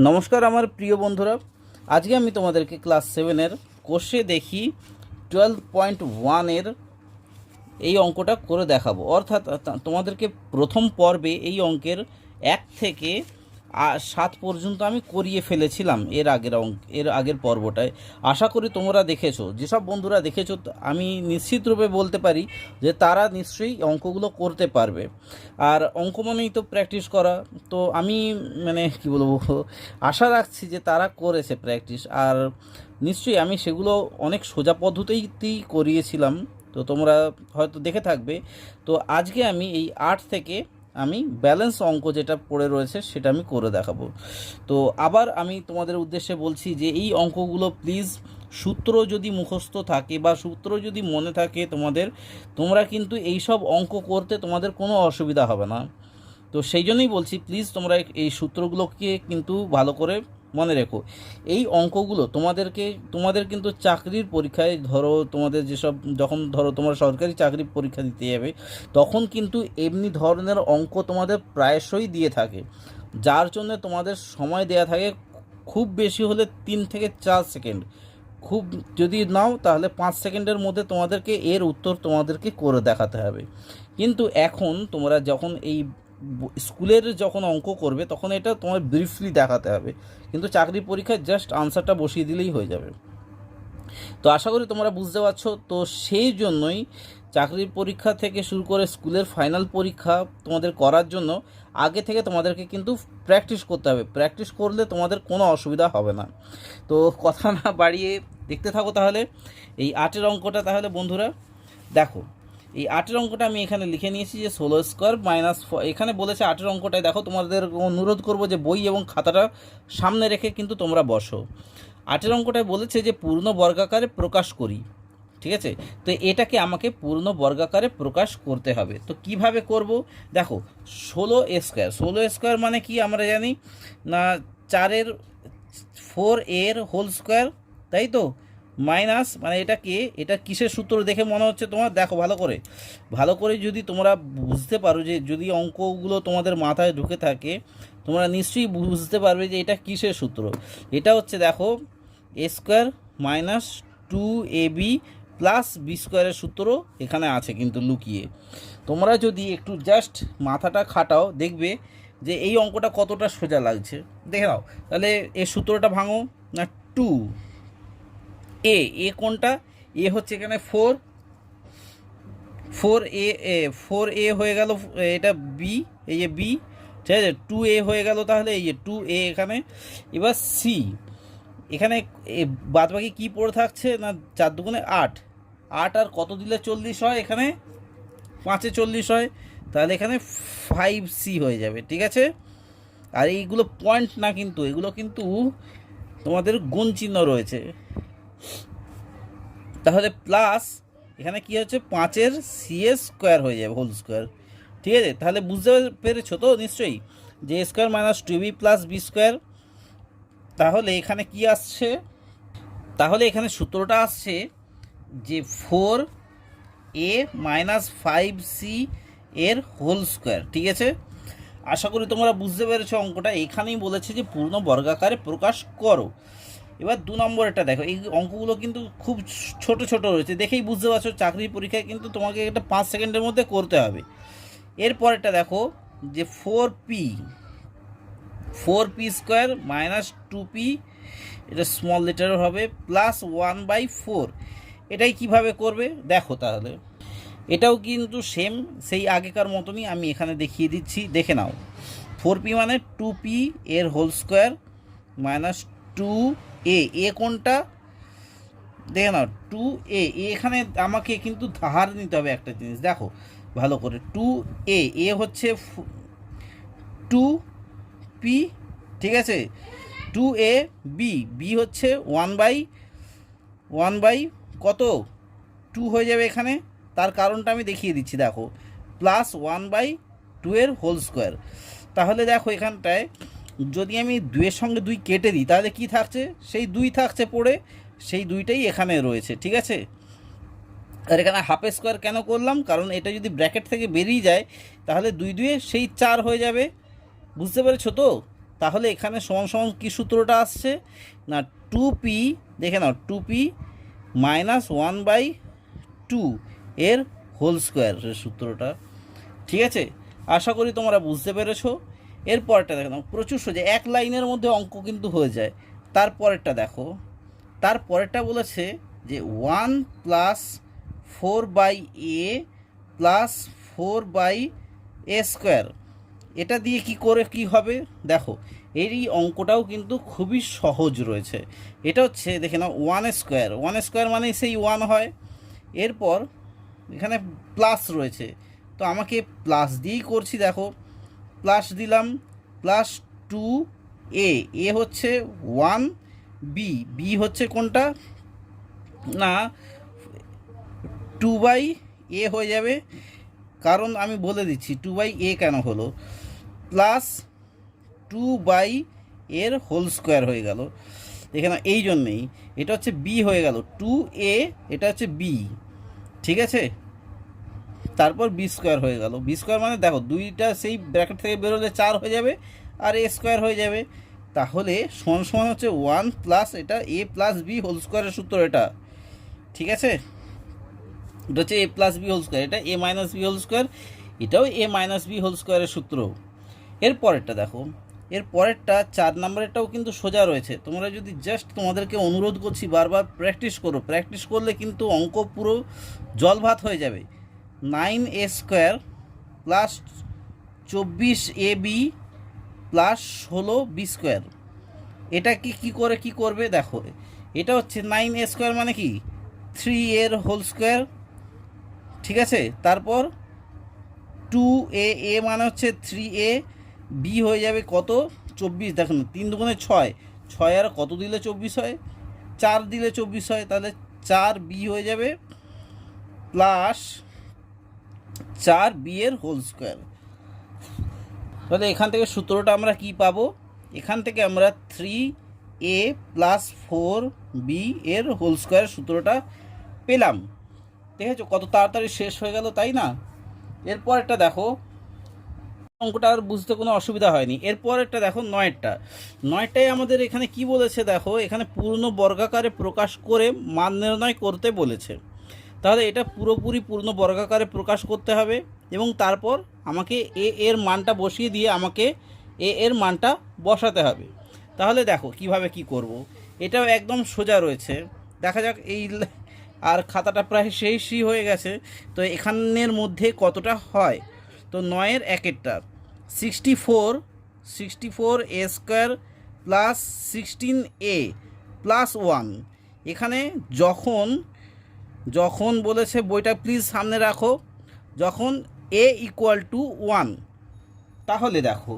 নমস্কার আমার প্রিয় বন্ধুরা, আজকে আমি তোমাদেরকে ক্লাস 7-এর কোষে দেখি 12.1-এর এই অঙ্কটা করে দেখাবো। অর্থাৎ তোমাদেরকে প্রথম পর্বে এই অঙ্কের 1 থেকে 7 পর্যন্ত আমি করিয়ে ফেলেছিলাম এর আগের পর্বটায়। আশা করি তোমরা দেখেছো। যেসব বন্ধুরা দেখেছো আমি নিশ্চিত রূপে বলতে পারি যে তারা নিশ্চয়ই অঙ্কগুলো করতে পারবে। আর অঙ্ক মানেই তো প্র্যাকটিস করা, তো আমি কি বলবো, আশা রাখছি যে তারা করেছে প্র্যাকটিস। আর নিশ্চয়ই আমি সেগুলো অনেক সোজা পদ্ধতিতেই করিয়েছিলাম, তো তোমরা হয়তো দেখে থাকবে। তো আজকে আমি এই 8 থেকে আমি ব্যালেন্স অঙ্ক যেটা পড়ে রয়েছে সেটা আমি করে দেখাবো। তো আবার আমি তোমাদের উদ্দেশ্যে বলছি যে এই অঙ্কগুলো প্লিজ সূত্র যদি মুখস্থ থাকে বা সূত্র যদি মনে থাকে তোমরা কিন্তু এই সব অঙ্ক করতে তোমাদের কোনো অসুবিধা হবে না। তো সেই জন্যই বলছি প্লিজ তোমরা এই সূত্রগুলোকে কিন্তু ভালো করে মনে রেখো। এই অঙ্কগুলো তোমাদের কিন্তু চাকরির পরীক্ষায়, তোমাদের যখন তোমরা সরকারি চাকরির পরীক্ষা দিতে যাবে তখন কিন্তু এমনি ধরনের অঙ্ক তোমাদের প্রায়শই দিয়ে থাকে, যার জন্য তোমাদের সময় দেয়া থাকে খুব বেশি হলে 3 থেকে 4 সেকেন্ড, খুব যদি নাও তাহলে 5 সেকেন্ডের মধ্যে তোমাদেরকে এর উত্তর তোমাদেরকে করে দেখাতে হবে। কিন্তু এখন তোমরা যখন এই স্কুলের যখন অঙ্ক করবে তখন এটা তোমার ব্রিফলি দেখাতে হবে, কিন্তু চাকরি পরীক্ষায় জাস্ট আনসারটা বসিয়ে দিলেই হয়ে যাবে। তো আশা করি তোমরা বুঝতে পারছো। তো সেই জন্যই চাকরির পরীক্ষা থেকে শুরু করে স্কুলের ফাইনাল পরীক্ষা তোমাদের করার জন্য আগে থেকে তোমাদেরকে কিন্তু প্র্যাকটিস করতে হবে। প্র্যাকটিস করলে তোমাদের কোনো অসুবিধা হবে না। তো কথা না বাড়িয়ে দেখতে থাকো তাহলে এই 8-এর অঙ্কটা। তাহলে বন্ধুরা দেখো, এই 8-এর অঙ্কটা আমি এখানে লিখে নিয়েছি যে 16 স্কোয়ার মাইনাস, এখানে বলেছে 8-এর অঙ্কটায় দেখো, তোমাদের অনুরোধ করবো যে বই এবং খাতাটা সামনে রেখে কিন্তু তোমরা বসো। 8-এর অঙ্কটায় বলেছে যে পূর্ণ বর্গাকারে প্রকাশ করি, ঠিক আছে? তো এটাকে আমাকে পূর্ণ বর্গাকারে প্রকাশ করতে হবে। তো কিভাবে করব? দেখো, 16 স্কোয়ার মানে কি আমরা জানি না, 4 এর হোল স্কোয়ার, তাই তো, মাইনাস মানে এটা কিসের সূত্র দেখে মনে হচ্ছে তোমার? দেখো ভালো করে যদি তোমরা বুঝতে পারো, যে যদি অঙ্কগুলো তোমাদের মাথায় ঢুকে থাকে তোমরা নিশ্চয়ই বুঝতে পারবে যে এটা কিসের সূত্র। এটা হচ্ছে দেখো, A square minus 2ab plus B স্কোয়ারের সূত্র এখানে আছে কিন্তু লুকিয়ে। তোমরা যদি একটু জাস্ট মাথাটা খাটাও দেখবে যে এই অঙ্কটা কতটা সোজা লাগছে। দেখে নাও তাহলে এই সূত্রটা ভাঙো না। 2a, কোনটা? এ হচ্ছে এখানে 4a হয়ে গেল, এটা বি, এই যে বি, ঠিক আছে। 2a হয়ে গেল, তাহলে এই যে 2a এখানে। এবার সি, এখানে বাদ বাকি কী পড়ে থাকছে না, 4 দুগুণে 8, আর কত দিলে 40 হয়? এখানে 5-এ 40 হয়, তাহলে এখানে 5c হয়ে যাবে, ঠিক আছে। আর এইগুলো পয়েন্ট না, কিন্তু এগুলো কিন্তু তোমাদের গুণ চিহ্ন রয়েছে। তাহলে প্লাস এখানে কি হচ্ছে, 5-এর সিএস স্কোয়ার হয়ে যাবে, হোল স্কোয়ার, ঠিক আছে। তাহলে বুঝতে পেরেছো তো নিশ্চয়ই যে square minus 2b plus b square. তাহলে এখানে কি আসছে? তাহলে এখানে সূত্রটা আসছে যে 4a মাইনাস 5c এর হোল স্কোয়ার, ঠিক আছে। আশা করি তোমরা বুঝতে পেরেছো অঙ্কটা। এখানেই বলেছে যে পূর্ণ বর্গাকারে প্রকাশ করো। এবার 2 নম্বরটা দেখো, এই অঙ্কগুলো কিন্তু খুব ছোট ছোট রয়েছে, দেখেই বুঝতে পারছো চাকরির পরীক্ষায় কিন্তু তোমাকে এটা 5 সেকেন্ডের মধ্যে করতে হবে। এরপরেরটা দেখো যে 4p স্কোয়ার মাইনাস 2p, এটা স্মল লেটারের হবে, প্লাস 1/4। এটাই কিভাবে করবে দেখো তাহলে। এটাও কিন্তু সেই আগেকার মতনই আমি এখানে দেখিয়ে দিচ্ছি, দেখে নাও। 4p মানে 2p এর হোল স্কোয়ার মাইনাস 2a, কোনটা দেখে নাও, 2a। এখানে আমাকে কিন্তু ধার নিতে হবে একটা জিনিস, দেখো ভালো করে। 2a হচ্ছে 2p, ঠিক আছে। 2a, b হচ্ছে 1/1 কত, 2 হয়ে যাবে এখানে। তার কারণটা আমি দেখিয়ে দিচ্ছি, দেখো, প্লাস 1/2 এর হোল স্কোয়ার। তাহলে দেখো এখানটায় যদি আমি 2-এর সঙ্গে 2 কেটে দিই তাহলে কি থাকছে, সেই 2 থাকছে পড়ে, সেই 2টাই এখানে রয়েছে, ঠিক আছে। আর এখানে হাফ স্কোয়ার কেন করলাম, কারণ এটা যদি ব্র্যাকেট থেকে বেরিয়ে যায় তাহলে 2 2 সেই 4 হয়ে যাবে। বুঝতে পেরেছো তো? তাহলে এখানে সমান সমান কী সূত্রটা আসছে না 2p, দেখে নাও 2p মাইনাস 1/2 এর হোল স্কোয়ারের সূত্রটা। ঠিক আছে, আশা করি তোমরা বুঝতে পেরেছো। এরপরটা দেখো, প্রচুর সোজা, এক লাইনের মধ্যে অঙ্ক কিন্তু হয়ে যায়। তারপরেরটা দেখো, তারপরেরটা বলেছে যে 1 plus 4/a plus 4/a square, এটা দিয়ে কি করে কি হবে দেখো। এই অঙ্কটাও কিন্তু খুবই সহজ রয়েছে। এটা হচ্ছে দেখে নাও 1 স্কোয়ার, 1 স্কোয়ার মানে সেই 1 হয়। এরপর এখানে প্লাস রয়েছে, তো আমাকে প্লাস দিয়েই করছি। দেখো প্লাস দিলাম, প্লাস 2a, এ হচ্ছে 1, বি হচ্ছে কোনটা না 2/a হয়ে যাবে, কারণ আমি বলে দিচ্ছি 2/a কেন হলো, প্লাস 2/a এর হোল স্কোয়ার হয়ে গেল। এখানে এই জন্যেই এটা হচ্ছে বি হয়ে গেল 2a, এটা হচ্ছে বি। ঠিক আছে, তারপর বি স্কোয়ার হয়ে গেল। বি স্কোয়ার মানে দেখো দুইটা সেই ব্র্যাকেট থেকে বেরোলে 4 হয়ে যাবে আর এ স্কোয়ার হয়ে যাবে। তাহলে সমান সমান হচ্ছে 1 প্লাস এটা a প্লাস বি হোল স্কোয়ারের সূত্র এটা। ঠিক আছে, এটা হচ্ছে a plus B whole square, এটা a minus b whole square, এটাও a মাইনাস বি হোল স্কোয়ারের সূত্র। এরপরেরটা দেখো, এর পরেরটা 4 নম্বরেরটাও কিন্তু সোজা রয়েছে। তোমরা যদি জাস্ট তোমাদেরকে অনুরোধ করছি বারবার প্র্যাকটিস করো, প্র্যাকটিস করলে কিন্তু অঙ্ক পুরো জল ভাত হয়ে যাবে। 9a square plus 24ab plus 16b square, এটা কি করে কি করবে দেখো। এটা হচ্ছে 9a স্কোয়ার মানে কি 3 এর হোল স্কোয়ার। ঠিক আছে, তারপর 2a, এ মানে হচ্ছে 3a, বি হয়ে যাবে কত 24, দেখুন 3 দুগুণে 6, 6 আর কত দিলে 24 হয়, 4 দিলে 24 হয়, তাহলে 4b হয়ে যাবে প্লাস 4b এর হোল স্কোয়ার। তাহলে এখান থেকে সূত্রটা আমরা কি পাবো, এখান থেকে আমরা 3a প্লাস 4b এর হোল স্কোয়ার সূত্রটা পেলাম। দেখেছো কত তাড়াতাড়ি শেষ হয়ে গেল, তাই না? এরপর একটা দেখো, অঙ্কটা আর বুঝতে কোনো অসুবিধা হয়নি। এরপর একটা দেখো 9টায় আমাদের এখানে কি বলেছে দেখো, এখানে পূর্ণ বর্গাকারে প্রকাশ করে মান নির্ণয় করতে বলেছে। তাহলে এটা পুরোপুরি পূর্ণ বর্গাকারে প্রকাশ করতে হবে এবং তারপর আমাকে এ এর মানটা বসিয়ে দিয়ে আমাকে এ এর মানটা বসাতে হবে। তাহলে দেখো কিভাবে কি করব, এটাও একদম সোজা রয়েছে। দেখা যাক, এই আর খাতাটা প্রায় শেষই হয়ে গেছে, তো এখানের মধ্যে কতটা হয়। তো 9-এর একেরটা 64 a square plus 16a plus 1। এখানে যখন বলেছে, বইটা প্লিজ সামনে রাখো, যখন a ইকুয়াল টু 1, তাহলে দেখো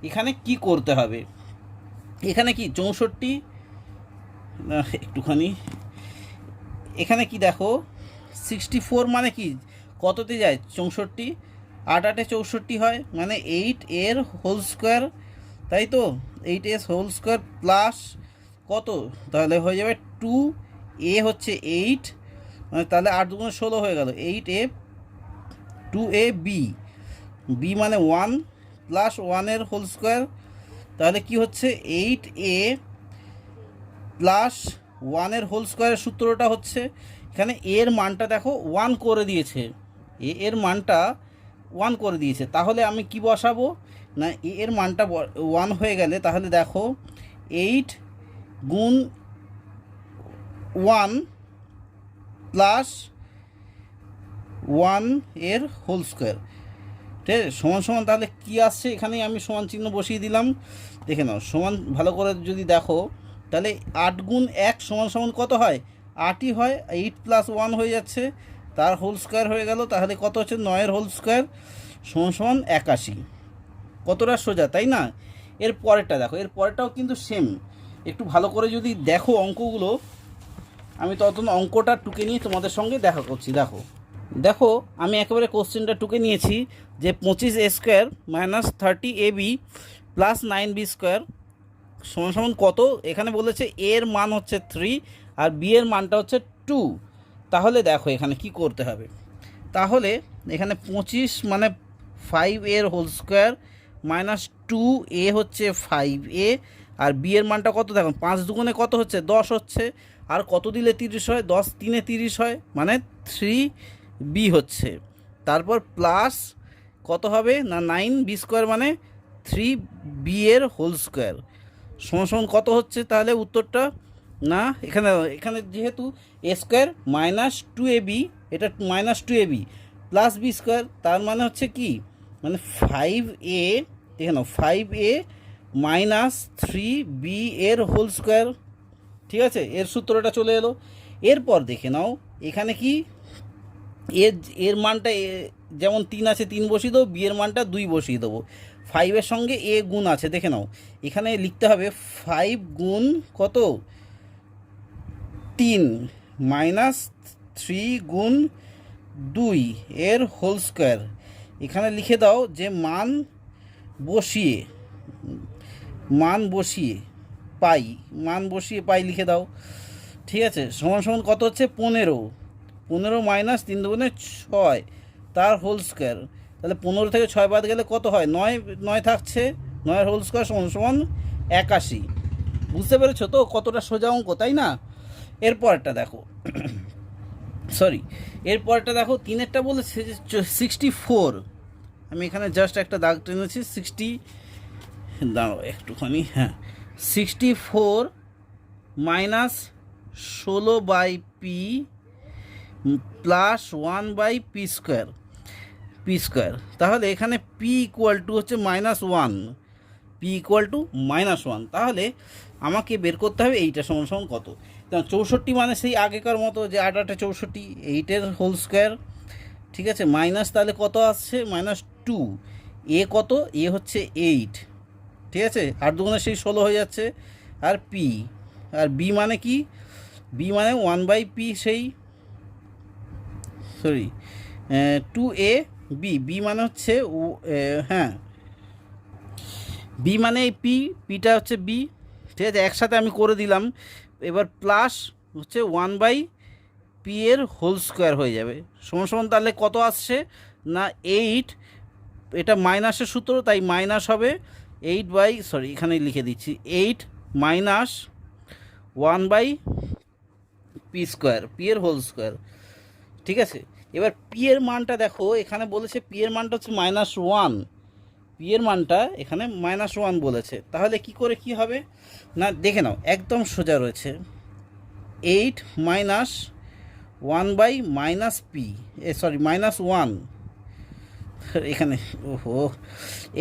এখানে কি করতে হবে। এখানে কি 64, একটুখানি এখানে কি দেখো 64 মানে কি কততে যায় 64, 8 8 64 হয়, মানে 8 এর হোল স্কোয়ার, তাই তো 8 এর হোল স্কোয়ার প্লাস কত, তাহলে হয়ে যাবে 2a হচ্ছে 8, মানে তাহলে 8 দুগুণে 16 হয়ে গেল, 8a 2ab, b মানে 1 প্লাস 1 এর হোল স্কোয়ার, তাহলে কি হচ্ছে 8a প্লাস 1 এর হোল স্কোয়ারের সূত্রটা হচ্ছে, এখানে এর মানটা দেখো 1 করে দিয়েছে, এর মানটা 1 করে দিয়েছে। তাহলে আমি কি বসাবো না, এর মানটা 1 হয়ে গেলে তাহলে দেখো 8 গুণ 1 প্লাস 1 এর হোল স্কোয়ার, ঠিক আছে, সমান সমান। তাহলে কি আসছে, এখানে আমি সমান চিহ্ন বসিয়ে দিলাম। দেখে নাও, সমান ভালো করে যদি দেখো, তাহলে 8 গুণ 1 সমান সমান কত হয়, 8ই হয়, 8 প্লাস 1 হয়ে যাচ্ছে, তার হোল স্কোয়ার হয়ে গেল। তাহলে কত হচ্ছে 9-এর হোল স্কোয়ার সমান সমান 81। কতটা সোজা, তাই না? এর পরেরটা দেখো, এর পরেরটাও কিন্তু সেম। একটু ভালো করে যদি দেখো অঙ্কগুলো, আমি ততক্ষণ অঙ্কটা টুকে নিয়ে তোমাদের সঙ্গে দেখা করছি। দেখো আমি একেবারে কোশ্চেনটা টুকে নিয়েছি যে 25a square minus 30ab plus 9b square সমান সমান কত। এখানে বলেছে এর মান হচ্ছে 3 আর বি এর মানটা হচ্ছে 2। তাহলে দেখো এখানে কি করতে হবে, তাহলে এখানে 25 মানে 5 এর হোল স্কোয়ার মাইনাস টু এ হচ্ছে 5a, আর বি এর মানটা কত দেখুন 5 দুগুণে কত হচ্ছে 10 হচ্ছে, আর কত দিলে 30 হয় 10 3-এ 30 হয় মানে 3b হচ্ছে। তারপর প্লাস কত হবে না 9b স্কোয়ার মানে 3b এর হোল স্কোয়ার সমান সমান কত হচ্ছে তাহলে উত্তরটা না এখানে এখানে যেহেতু এ স্কোয়ার মাইনাস 2ab, এটা minus 2ab plus b square, তার মানে হচ্ছে কি মানে 5a, এখানে 5a মাইনাস 3b এর হোল স্কোয়ার। ঠিক আছে, এর সূত্রটা চলে এলো। এরপর দেখে নাও এখানে কি এর এর মানটা যেমন 3 আছে 3 বসিয়ে দেবো, বি এর মানটা 2 বসিয়ে দেবো। 5-এর সঙ্গে এ গুণ আছে দেখে নাও, এখানে লিখতে হবে 5 গুণ কত 3 মাইনাস 3 গুণ 2 এর হোল স্কোয়ার। এখানে লিখে দাও যে মান বসিয়ে পাই লিখে দাও। ঠিক আছে, সমান সমান কত হচ্ছে 15 মাইনাস 3 দুগুণে 6 তার হোল স্কোয়ার। তাহলে 15 থেকে 6 বাদ গেলে কত হয় 9 থাকছে, 9-এর হোল স্কোয়ার সমান সমান 81। বুঝতে পেরেছো তো কতটা সোজা অঙ্ক, তাই না? এরপরটা দেখো এরপরটা দেখো 3-এরটা বলেছে 64। আমি এখানে জাস্ট একটা দাগ টেনেছি 60, দাঁড়াও একটুখানি, হ্যাঁ 64 minus 16/p plus 1/p square. তাহলে এখানে p ইকুয়াল টু হচ্ছে -1, তাহলে আমাকে বের করতে হবে এইটা সমান সমান কত। 64 মানে সেই আগেকার মতো যে 8 8 64, 8-এর হোল স্কোয়ার। ঠিক আছে, মাইনাস তাহলে কত আসছে -2, এ কত এ হচ্ছে 8। ঠিক আছে, 8 দুগুণে সেই 16 হয়ে যাচ্ছে, আর পি, আর বি মানে কি বি মানে 1/p সেই 2a বি মানে হচ্ছে হ্যাঁ বি মানে এই পিটা হচ্ছে বি। ঠিক আছে, একসাথে আমি করে দিলাম। এবার প্লাস হচ্ছে 1/p এর হোল স্কোয়ার হয়ে যাবে সমান সমান তাহলে কত আসছে না 8, এটা মাইনাসের সূত্র তাই মাইনাস হবে 8 এখানে লিখে দিচ্ছি 8 মাইনাস 1/p স্কোয়ার, পি এর হোল স্কোয়ার। ঠিক আছে, এবার পি এর মানটা দেখো, এখানে বলেছে পি এর মানটা হচ্ছে -1, পি এর মানটা এখানে -1 বলেছে। তাহলে কি করে কি হবে না দেখে নাও, একদম সোজা রয়েছে 8 মাইনাস 1/-p -1, এখানে ওহো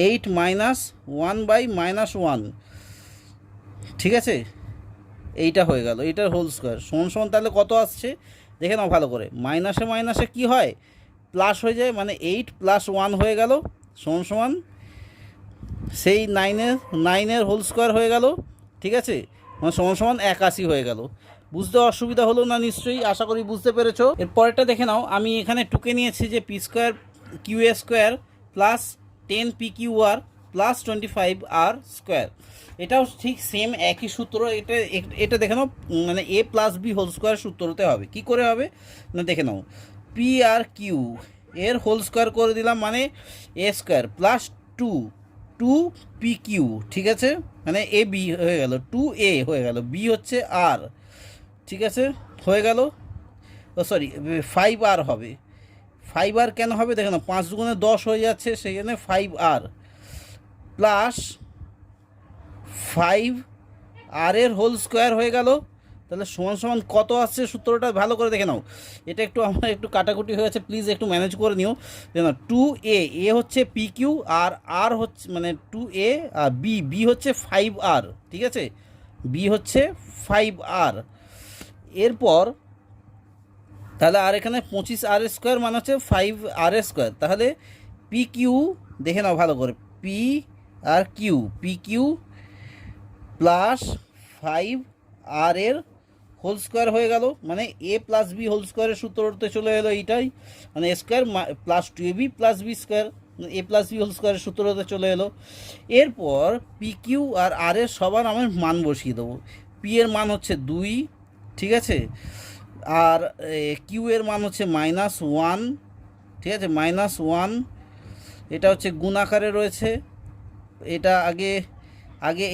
8 মাইনাস 1/-1। ঠিক আছে, এইটা হয়ে গেল, এইটার হোল স্কোয়ার সমান সমান তাহলে কত আসছে দেখে নাও ভালো করে, মাইনাসে মাইনাসে কি হয় প্লাস হয়ে যায়, মানে 8 + 1 হয়ে গেল সমান সমান সেই 9-এর হোল স্কোয়ার হয়ে গেল। ঠিক আছে, মানে সমান সমান 81 হয়ে গেল। বুঝতে অসুবিধা হলো না নিশ্চয়ই, আশা করি বুঝতে পেরেছো। এর পরেরটা দেখে নাও, আমি এখানে টুকে নিয়েছি যে P square Q A square plus 10pqr plus 25r square. এটাও ঠিক সেম একই সূত্র। এটা দেখে নাও, মানে a plus B whole square সূত্রতে হবে। কি করে হবে না দেখে নাও, পি আর কিউ এর হোল স্কোয়ার করে দিলাম মানে এ স্কোয়ার প্লাস 2pq। ঠিক আছে, মানে এ বি হয়ে গেল, 2a হয়ে গেল, বি হচ্ছে আর। ঠিক আছে, হয়ে গেল, 5r হবে। 5r কেন হবে দেখে না, 5 দুগুণে 10 হয়ে যাচ্ছে, সেখানে 5r প্লাস 5r এর হোল স্কোয়ার হয়ে গেল। তাহলে সমান সমান কত আসছে সূত্রটা ভালো করে দেখে নাও। এটা আমার একটু কাটাকুটি হয়ে আছে, প্লিজ একটু ম্যানেজ করে নিও। দেখো 2a হচ্ছে পি কিউ, আর আর হচ্ছে মানে 2a, আর বি হচ্ছে 5r। ঠিক আছে, বি হচ্ছে 5r। এরপর তাহলে আর এখানে 25r স্কোয়ার মানে হচ্ছে 5r স্কোয়ার। তাহলে পি কিউ দেখে নাও ভালো করে, পি কিউ প্লাস 5r এর হোল স্কোয়ার হয়ে গেল, মানে a প্লাস বি হোল স্কোয়ারের সূত্রতে চলে এলো এইটাই, মানে a square plus 2ab plus b square, a plus B whole স্কোয়ারের সূত্রতে চলে এলো। এরপর পি কিউ আর আর এর সবার আমি মান বসিয়ে দেবো। পি এর মান হচ্ছে 2, ঠিক আছে, আর কিউ এর মান হচ্ছে -1। ঠিক আছে, -1, এটা হচ্ছে গুণ আকারে রয়েছে। এটা আগে আগে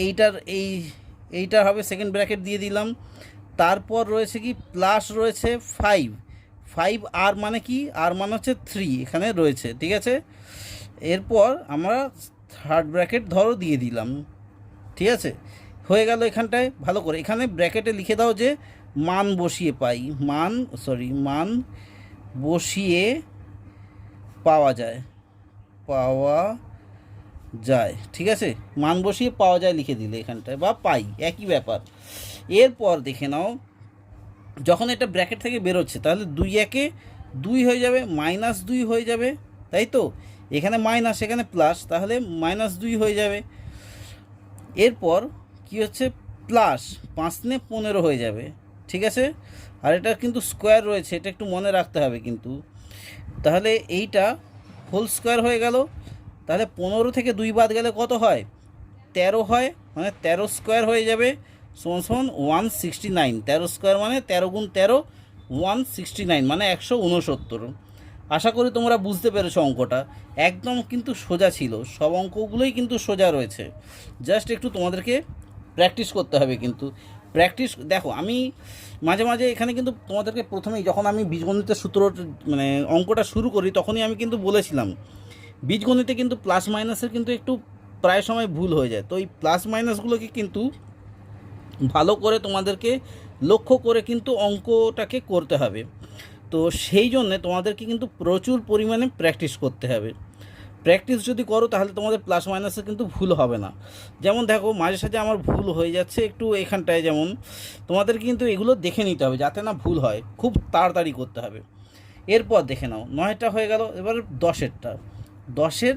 এইটার হবে সেকেন্ড ব্র্যাকেট দিয়ে দিলাম। তারপর রয়েছে কি প্লাস রয়েছে 5, 5 আর মানে কি, আর মানে হচ্ছে 3 এখানে রয়েছে, ঠিক আছে। এরপর আমরা থার্ড ব্র্যাকেট ধরো দিয়ে দিলাম, ঠিক আছে, হয়ে গেল। এখানটায় ভালো করে এখানে ব্র্যাকেটে লিখে দাও যে মান বসিয়ে পাই, মান বসিয়ে পাওয়া যায়, ঠিক আছে, মান বসিয়ে পাওয়া যায় লিখে দিলে এখানটায়, বা পাই একই ব্যাপার। এরপর দেখে নাও যখন এটা ব্র্যাকেট থেকে বেরোচ্ছে তাহলে 2 একে 2 হয়ে যাবে, -2 হয়ে যাবে, তাই তো, এখানে মাইনাস এখানে প্লাস, তাহলে -2 হয়ে যাবে। এরপর কি হচ্ছে প্লাস 5 নে 15 হয়ে যাবে, ঠিক আছে। আর এটা কিন্তু স্কোয়ার রয়েছে, এটা একটু মনে রাখতে হবে কিন্তু। তাহলে এইটা হোল স্কোয়ার হয়ে গেল। তাহলে 15 থেকে 2 বাদ গেলে কত হয়, 13 হয়, মানে 13 স্কোয়ার হয়ে যাবে সমান সমান 169। 13 স্কোয়ার মানে 13 গুণ 13 169, মানে 169। আশা করি তোমরা বুঝতে পেরেছো অঙ্কটা। একদম কিন্তু সোজা ছিল, সব অঙ্কগুলোই কিন্তু সোজা রয়েছে, জাস্ট একটু তোমাদেরকে প্র্যাকটিস করতে হবে। কিন্তু প্র্যাকটিস দেখো, আমি মাঝে মাঝে এখানে কিন্তু তোমাদেরকে প্রথমেই যখন আমি বীজগণিতের সূত্র মানে অঙ্কটা শুরু করি তখনই আমি কিন্তু বলেছিলাম বীজগণিতে কিন্তু প্লাস মাইনাসের কিন্তু একটু প্রায় সময় ভুল হয়ে যায়। তো এই প্লাস মাইনাসগুলোকে কিন্তু ভালো করে তোমাদেরকে লক্ষ্য করে কিন্তু অঙ্কটাকে করতে হবে। তো সেই জন্যে তোমাদেরকে কিন্তু প্রচুর পরিমাণে প্র্যাকটিস করতে হবে। প্র্যাকটিস যদি করো তাহলে তোমাদের প্লাস মাইনাসে কিন্তু ভুল হবে না। যেমন দেখো মাঝে সাঝে আমার ভুল হয়ে যাচ্ছে একটু এখানটায়, যেমন তোমাদের কিন্তু এগুলো দেখে নিতে হবে যাতে না ভুল হয়, খুব তাড়াতাড়ি করতে হবে। এরপর দেখে নাও 9টা হয়ে গেল, এবার 10এরটা, 10এর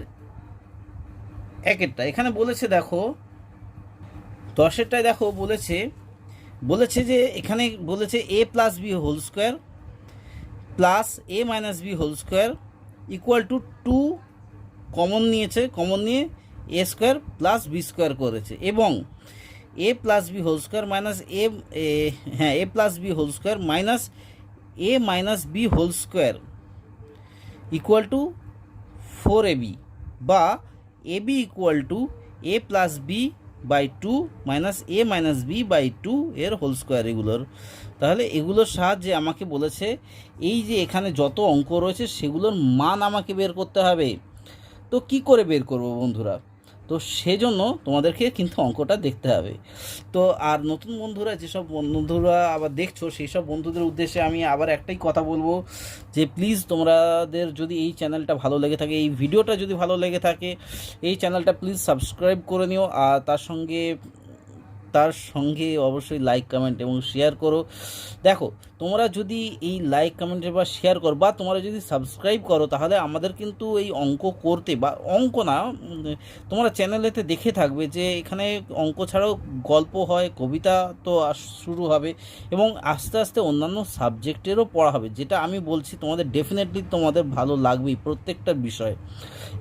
একেরটা এখানে বলেছে, দেখো 10এরটায় দেখো বলেছে যে এখানে বলেছে a plus B whole square plus a minus b whole square equal to 2, common নিয়েছে, কমন নিয়ে a square plus b square করেছে, এবং a plus B whole square minus a plus B whole square minus a minus b whole square equal to 4ab, বা ab equal to a plus b by 2 minus a minus b by 2 এর whole square. এগুলোর তাহলে এগুলোর সাহায্যে আমাকে বলেছে এই যে এখানে যত অঙ্ক রয়েছে সেগুলোর মান আমাকে বের করতে হবে। তো কি করে বের করব বন্ধুরা? তো সেজন্য তোমাদেরকে কিন্তু অঙ্কটা দেখতে হবে। তো আর নতুন বন্ধুরা, যেসব বন্ধুরা আবার দেখছো সেই সব বন্ধুদের উদ্দেশ্যে আমি আবার একটাই কথা বলবো যে প্লিজ তোমাদের যদি এই চ্যানেলটা ভালো লেগে থাকে, এই ভিডিওটা যদি ভালো লেগে থাকে, এই চ্যানেলটা প্লিজ সাবস্ক্রাইব করে নিও। আর তার সঙ্গে অবশ্যই লাইক কমেন্ট এবং শেয়ার করো। দেখো তোমরা যদি এই লাইক কমেন্টে বা শেয়ার করো বা তোমরা যদি সাবস্ক্রাইব করো তাহলে আমাদের কিন্তু এই অঙ্ক করতে, বা অঙ্ক না, তোমরা চ্যানেলেতে দেখে থাকবে যে এখানে অঙ্ক ছাড়াও গল্প হয়, কবিতা তো শুরু হবে, এবং আস্তে আস্তে অন্যান্য সাবজেক্টেরও পড়া হবে, যেটা আমি বলছি তোমাদের ডেফিনেটলি তোমাদের ভালো লাগবেই প্রত্যেকটা বিষয়।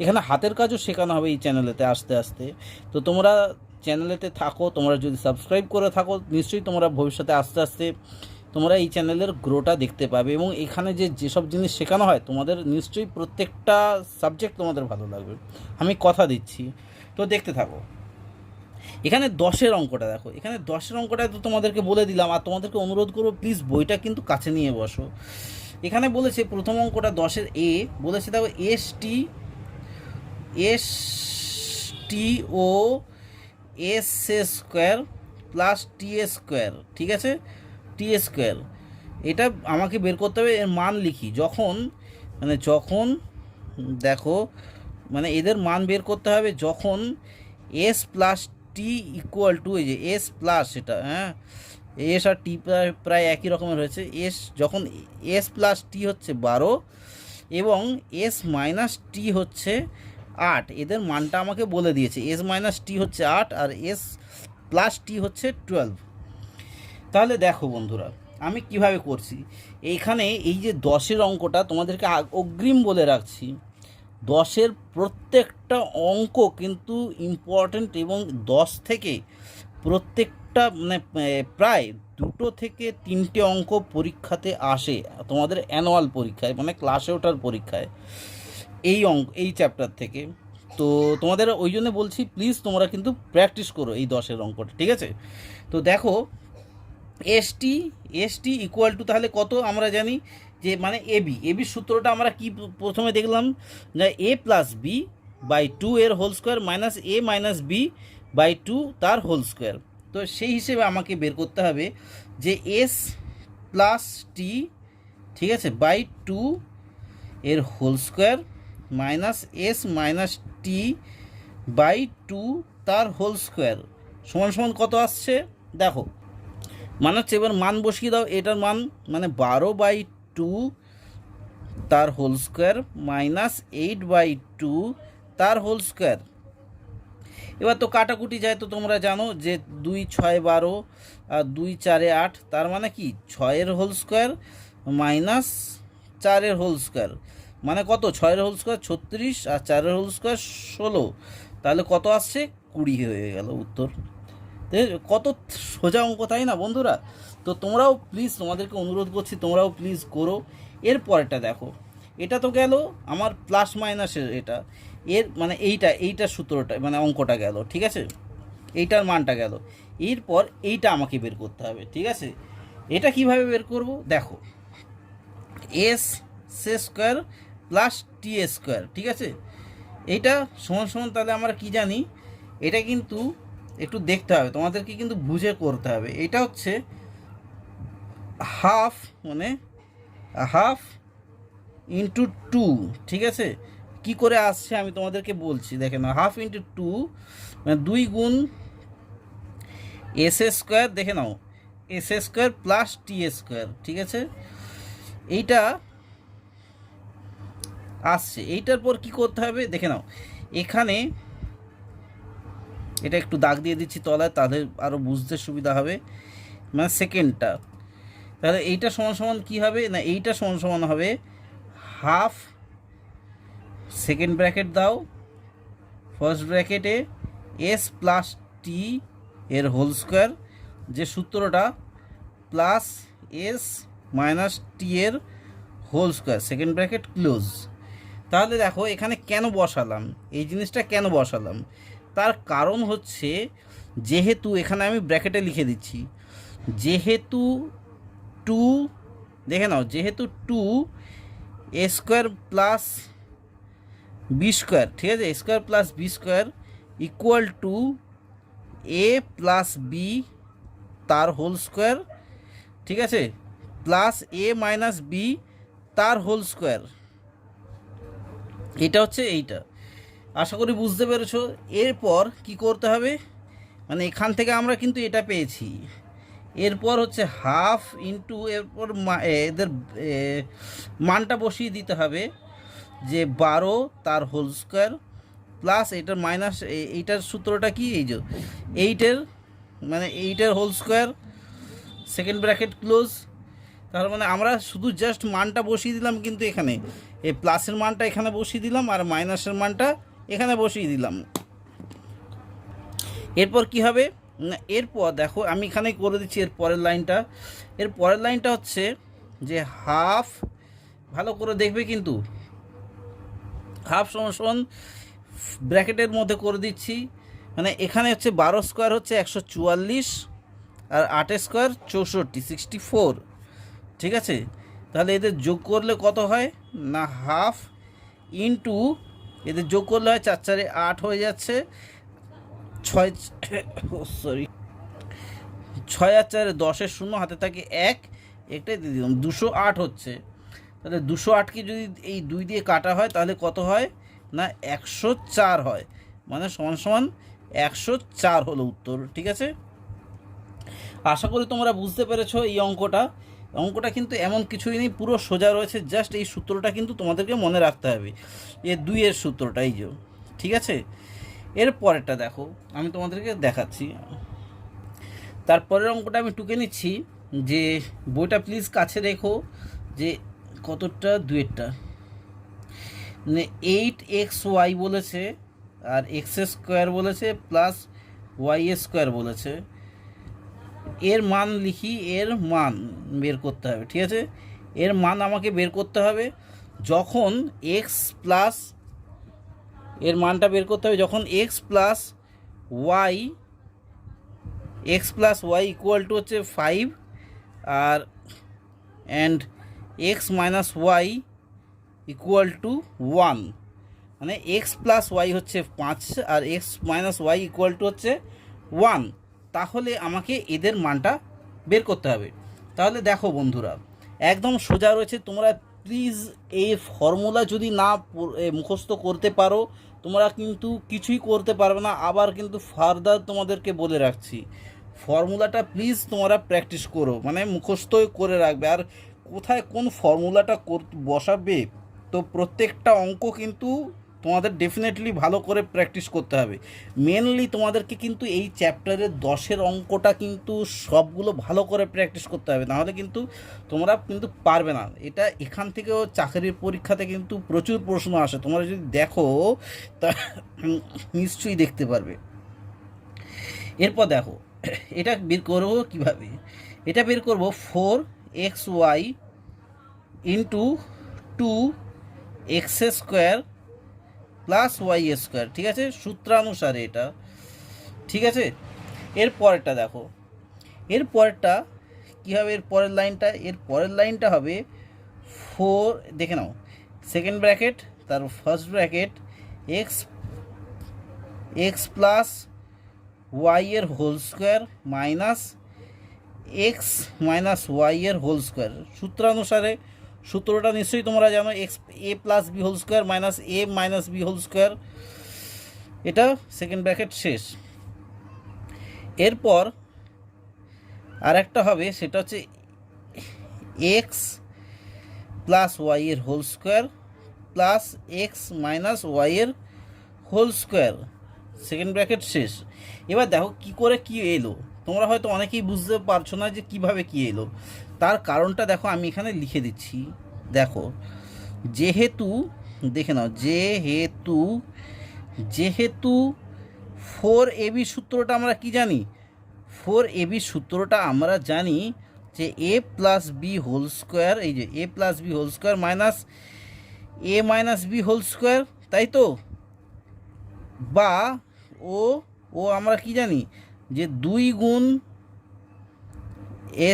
এখানে হাতের কাজও শেখানো হবে এই চ্যানেলেতে আস্তে আস্তে। তো তোমরা চ্যানেলেতে থাকো, তোমরা যদি সাবস্ক্রাইব করে থাকো নিশ্চয়ই তোমরা ভবিষ্যতে আস্তে আস্তে তোমরা এই চ্যানেলের গ্রোটা দেখতে পাবে, এবং এখানে যেসব জিনিস শেখানো হয় তোমাদের নিশ্চয়ই প্রত্যেকটা সাবজেক্ট তোমাদের ভালো লাগবে, আমি কথা দিচ্ছি। তো দেখতে থাকো। এখানে 10এর অঙ্কটা দেখো, এখানে 10এর অঙ্কটা তো তোমাদেরকে বলে দিলাম, আর তোমাদেরকে অনুরোধ করবো প্লিজ বইটা কিন্তু কাছে নিয়ে বসো। এখানে বলেছে প্রথম অঙ্কটা 10-এর বলেছে দেখো এস ও S square plus T square, ঠিক আছে, টি স্কোয়ার, এটা আমাকে বের করতে হবে। এর মান লিখি যখন দেখো এদের মান বের করতে হবে যখন S plus T equal to, এই যে এস প্লাস, এটা হ্যাঁ এস আর টি প্রায় একই রকমের হয়েছে, যখন এস প্লাস টি হচ্ছে 12 এবং এস মাইনাস টি হচ্ছে 8, এদের মানটা আমাকে বলে দিয়েছে, এস মাইনাস টি হচ্ছে 8 আর এস প্লাস টি হচ্ছে 12। তাহলে দেখো বন্ধুরা আমি কিভাবে করছি। এইখানে এই যে 10-এর অঙ্কটা তোমাদেরকে অগ্রিম বলে রাখছি, 10-এর প্রত্যেকটা অঙ্ক কিন্তু ইম্পর্ট্যান্ট, এবং 10 থেকে প্রত্যেকটা প্রায় 2 থেকে 3টে অঙ্ক পরীক্ষাতে আসে তোমাদের অ্যানুয়াল পরীক্ষায়, ক্লাসে ওঠার পরীক্ষায়, এই চ্যাপ্টার থেকে। তো তোমাদের ওই জন্য বলছি প্লিজ তোমরা কিন্তু প্র্যাকটিস করো এই 10-এর অঙ্কটা, ঠিক আছে? তো দেখো এসটি এসটি ইকুয়াল টু তাহলে কত আমরা জানি যে মানে এবির সূত্রটা আমরা কি প্রথমে দেখলাম যে a plus b by two এর whole square minus a minus b by two তার হোল স্কোয়ার। তো সেই হিসেবে আমাকে বের করতে হবে যে এস প্লাস টি, ঠিক আছে, বাই টু এর whole square minus s minus t by two তার হোল স্কোয়ার সমান সমান কত আসছে দেখো, মানে হচ্ছে এবার মান বসিয়ে দাও। এটার মান মানে 12/2 তার হোল স্কোয়ার মাইনাস 8/2 তার হোল স্কোয়ার। এবার তো কাটাকুটি যায়, তো তোমরা জানো যে 2 6 12 আর 2 4 8, তার মানে কি 6-এর হোল স্কোয়ার মাইনাস 4-এর হোল স্কোয়ার মানে কত, 6-এর হোল স্কোয়ার 36 আর 4-এর হোল স্কোয়ার 16, তাহলে কত আসছে 20 হয়ে গেল উত্তর। কত সোজা অঙ্ক, তাই না বন্ধুরা? তো তোমরাও প্লিজ, তোমাদেরকে অনুরোধ করছি তোমরাও প্লিজ করো। এরপরেরটা দেখো, এটা তো গেল আমার প্লাস মাইনাসের, এটা এর মানে এইটার সূত্রটা মানে অঙ্কটা গেল, ঠিক আছে, এইটার মানটা গেল। এরপর এইটা আমাকে বের করতে হবে, ঠিক আছে। এটা কিভাবে বের করব দেখো, S square plus T square, ঠিক আছে, এইটা সমান সমান তাহলে আমরা কি জানি, এটা কিন্তু একটু দেখতে হবে তোমাদেরকে, কিন্তু বুঝে করতে হবে। এটা হচ্ছে হাফ মানে হাফ ইন্টু টু, ঠিক আছে, কি করে আসছে আমি তোমাদেরকে বলছি, দেখে নাও, হাফ ইন্টু টু মানে 2 গুণ এস স্কোয়ার, দেখে নাও S square plus T square, ঠিক আছে, এইটা আসছে। এইটার পর কি করতে হবে দেখে নাও, এখানে এটা একটু দাগ দিয়ে দিচ্ছি তলায়, তাহলে আরও বুঝতে সুবিধা হবে, মানে সেকেন্ডটা, তাহলে এইটা সমান সমান কী হবে না, এইটা সমান সমান হবে হাফ, সেকেন্ড ব্র্যাকেট দাও, ফার্স্ট ব্র্যাকেটে এস প্লাস টি এর হোল স্কোয়ার, যে সূত্রটা প্লাস এস মাইনাস টি এর whole square, second bracket close. তাহলে দেখো এখানে কেন বসালাম এই জিনিসটা, কেন বসালাম, তার কারণ হচ্ছে যেহেতু এখানে আমি ব্র্যাকেটে লিখে দিচ্ছি, যেহেতু টু, দেখে নাও, যেহেতু two a square plus b square, ঠিক আছে, square plus b square equal to a plus b তার হোল স্কোয়ার, ঠিক আছে, প্লাস এ মাইনাস বি তার হোল স্কোয়ার। এটা হচ্ছে এইটা, আশা করি বুঝতে পেরেছো। এরপর কি করতে হবে, মানে এখান থেকে আমরা কিন্তু এটা পেয়েছি, এরপর হচ্ছে হাফ ইন্টু, এরপর এদের মানটা বসিয়ে দিতে হবে, যে 12 তার হোল স্কোয়ার প্লাস এটার মাইনাস, এইটার সূত্রটা কি, এই যে এইটের মানে এইটার whole square, second bracket close. তার মানে আমরা শুধু জাস্ট মানটা বসিয়ে দিলাম, কিন্তু এখানে এই প্লাসের মানটা এখানে বসিয়ে দিলাম আর মাইনাসের মানটা এখানে বসিয়ে দিলাম। এরপর কি হবে না, এরপর দেখো আমি এখানে করে দিচ্ছি এর পরের লাইনটা। এর পরের লাইনটা হচ্ছে যে হাফ, ভালো করে দেখবে কিন্তু, হাফ সমান সমান ব্র্যাকেটের মধ্যে করে দিচ্ছি, মানে এখানে হচ্ছে 12 স্কোয়ার হচ্ছে 144 আর 8 স্কোয়ার 64, 64, ঠিক আছে। তাহলে এদের যোগ করলে কত হয় না, হাফ ইন্টু এদের যোগ করলে হয় 4 4 8 হয়ে যাচ্ছে, 6 সরি 6 আর 4 10-এর 0 হাতে থাকে 1, একটাই দিয়ে দিলাম, 208 হচ্ছে। তাহলে 208কে যদি এই 2 দিয়ে কাটা হয় তাহলে কত হয় না 104 হয়, মানে সমান সমান 104 হলো উত্তর, ঠিক আছে। আশা করি তোমরা বুঝতে পেরেছো এই অঙ্কটা কিন্তু এমন কিছুই নেই, পুরো সোজা রয়েছে, জাস্ট এই সূত্রটা কিন্তু তোমাদেরকে মনে রাখতে হবে, এর 2-এর সূত্রটা, এই যে, ঠিক আছে। এর পরেরটা দেখো আমি তোমাদেরকে দেখাচ্ছি, তারপরের অঙ্কটা আমি টুকে নিচ্ছি, যে বইটা প্লিজ কাছে রেখো, যে কতটা 2-এরটা, মানে 8xy বলেছে আর এক্স স্কোয়ার বলেছে প্লাস ওয়াই স্কোয়ার বলেছে, এর মান লিখি, এর মান বের করতে হবে, ঠিক আছে। এর মান আমাকে বের করতে হবে যখন এক্স প্লাস এর মানটা বের করতে হবে যখন x plus y equal to হচ্ছে 5 আর অ্যান্ড x-y ইকুয়াল টু 1, মানে x+y হচ্ছে 5 আর x-y ইকুয়াল টু হচ্ছে 1, তাহলে আমাকে এদের মানটা বের করতে হবে। তাহলে দেখো বন্ধুরা, একদম সোজা রয়েছে। তোমরা প্লিজ এই ফর্মুলা যদি না মুখস্থ করতে পারো তোমরা কিন্তু কিছুই করতে পারবে না। আবার কিন্তু ফার্দার তোমাদেরকে বলে রাখছি, ফর্মুলাটা প্লিজ তোমরা প্র্যাকটিস করো, মানে মুখস্থ করে রাখবে। আর কোথায় কোন ফর্মুলাটা বসাবে, তো প্রত্যেকটা অঙ্ক কিন্তু তোমাদের ডেফিনেটলি ভালো করে প্র্যাকটিস করতে হবে। মেনলি তোমাদেরকে কিন্তু এই চ্যাপ্টারের 10-এর অঙ্কটা কিন্তু সবগুলো ভালো করে প্র্যাকটিস করতে হবে, নাহলে কিন্তু তোমরা কিন্তু পারবে না। এটা এখান থেকেও চাকরির পরীক্ষাতে কিন্তু প্রচুর প্রশ্ন আসে, তোমরা যদি দেখো তা নিশ্চয়ই দেখতে পারবে। এরপর দেখো এটা বের করবো কীভাবে, এটা বের করব 4xy into 2x² plus y², ঠিক আছে, সূত্রানুসারে এটা, ঠিক আছে। এর পরেরটা দেখো, এর পরেরটা কী হবে, এর পরের লাইনটা হবে 4, দেখে নাও, সেকেন্ড ব্র্যাকেট তার first bracket x plus y এর হোল স্কোয়ার মাইনাস x-y এর হোল স্কোয়ার। সূত্রানুসারে, সূত্রটা নিশ্চয়ই তোমরা জানো, a+b whole square minus a-b whole square. এটা সেকেন্ড ব্র্যাকেট শেষ। এরপর আর একটা হবে, সেটা হচ্ছে x প্লাস y এর হোল স্কোয়ার প্লাস x-y এর হোল স্কোয়ার, সেকেন্ড ব্র্যাকেট শেষ। এবার দেখো কি করে কি এলো, তোমরা হয়তো অনেকেই বুঝতে পারছো না যে কিভাবে কি এলো। তার কারণটা দেখো আমি এখানে লিখে দিচ্ছি। দেখো, যেহেতু, দেখে নাও, যেহেতু 4ab সূত্রটা আমরা কি জানি, 4ab সূত্রটা আমরা জানি যে a+b হোল স্কোয়ার, এই যে a+b whole square minus a-b whole square, তাই তো, বা ও আমরা কি জানি যে 2 গুণ a²